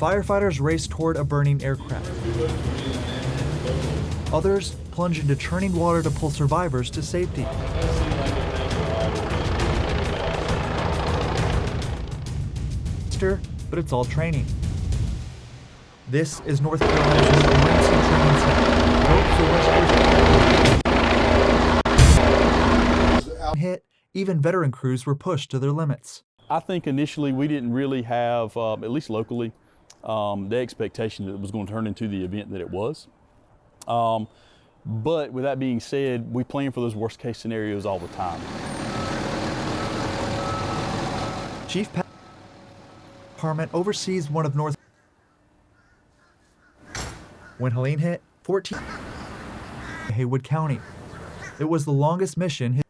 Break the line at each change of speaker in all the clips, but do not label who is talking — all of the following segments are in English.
Firefighters race toward a burning aircraft. Others plunge into churning water to pull survivors to safety. But it's all training. This is North Carolina's Emergency Training Center. Hit, even veteran crews were pushed to their limits.
I think initially we didn't really have, at least locally, the expectation that it was going to turn into the event that it was. But with that being said, we plan for those worst case scenarios all the time.
Chief Department oversees one of North. When Helene hit, 14 Haywood County. It was the longest mission.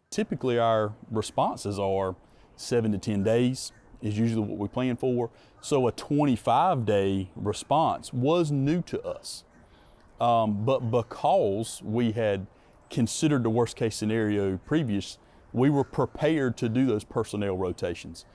Typically our responses are 7 to 10 days is usually what we plan for. So a 25-day response was new to us. But because we had considered the worst case scenario previous, we were prepared to do those personnel rotations.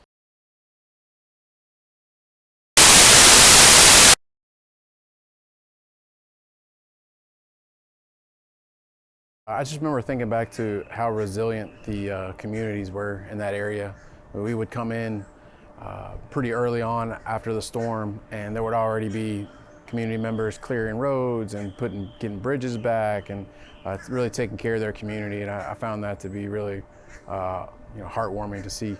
I just remember thinking back to how resilient the communities were in that area. We would come in pretty early on after the storm, and there would already be community members clearing roads and getting bridges back, and really taking care of their community. And I found that to be really heartwarming to see.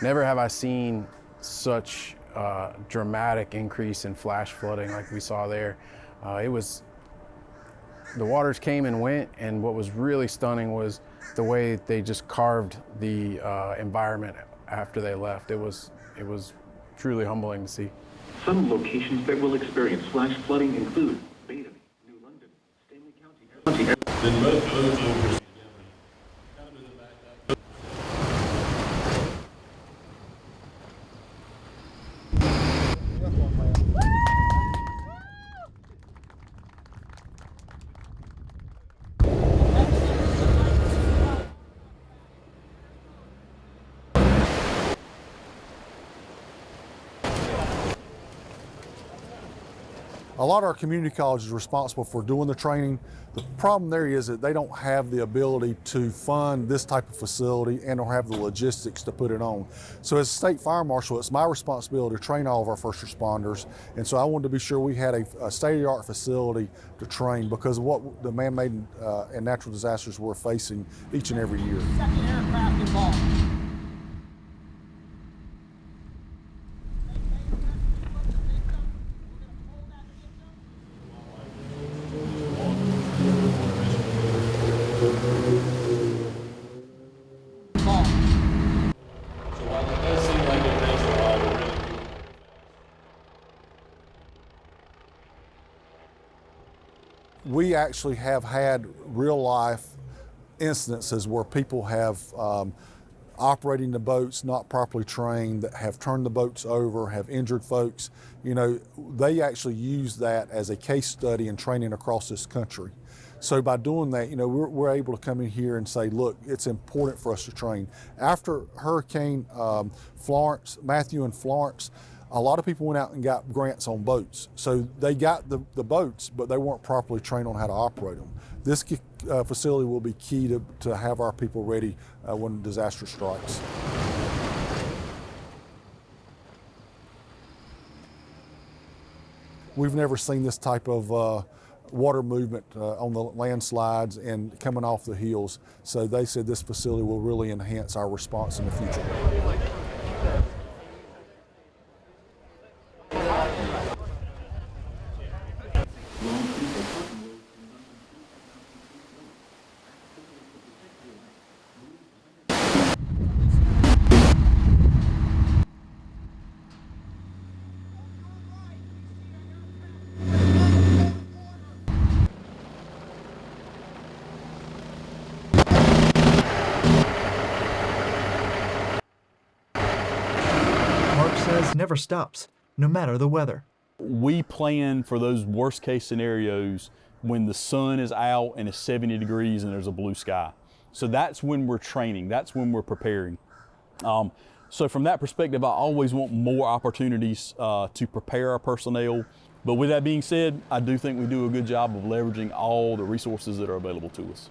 Never have I seen such dramatic increase in flash flooding like we saw there. The waters came and went, and what was really stunning was the way they just carved the environment after they left. It was truly humbling to see.
Some locations that will experience flash flooding include Beta, New London, Stanley County.
Then most of those over.
A lot of our community colleges are responsible for doing the training. The problem there is that they don't have the ability to fund this type of facility and don't have the logistics to put it on. So as a state fire marshal, it's my responsibility to train all of our first responders. And so I wanted to be sure we had a state-of-the-art facility to train because of what the man-made and natural disasters we're facing each and every year.
Second aircraft involved.
We actually have had real life incidences where people have operating the boats not properly trained, that have turned the boats over, have injured folks. You know, they actually use that as a case study in training across this country. So by doing that, you know, we're able to come in here and say, look, it's important for us to train. After Hurricane Matthew and Florence, a lot of people went out and got grants on boats. So they got the boats, but they weren't properly trained on how to operate them. This facility will be key to have our people ready when disaster strikes. We've never seen this type of water movement on the landslides and coming off the hills. So they said this facility will really enhance our response in the future.
Never stops, no matter the weather.
We plan for those worst case scenarios when the sun is out and it's 70 degrees and there's a blue sky. So that's when we're training, that's when we're preparing. So from that perspective, I always want more opportunities to prepare our personnel. But with that being said, I do think we do a good job of leveraging all the resources that are available to us.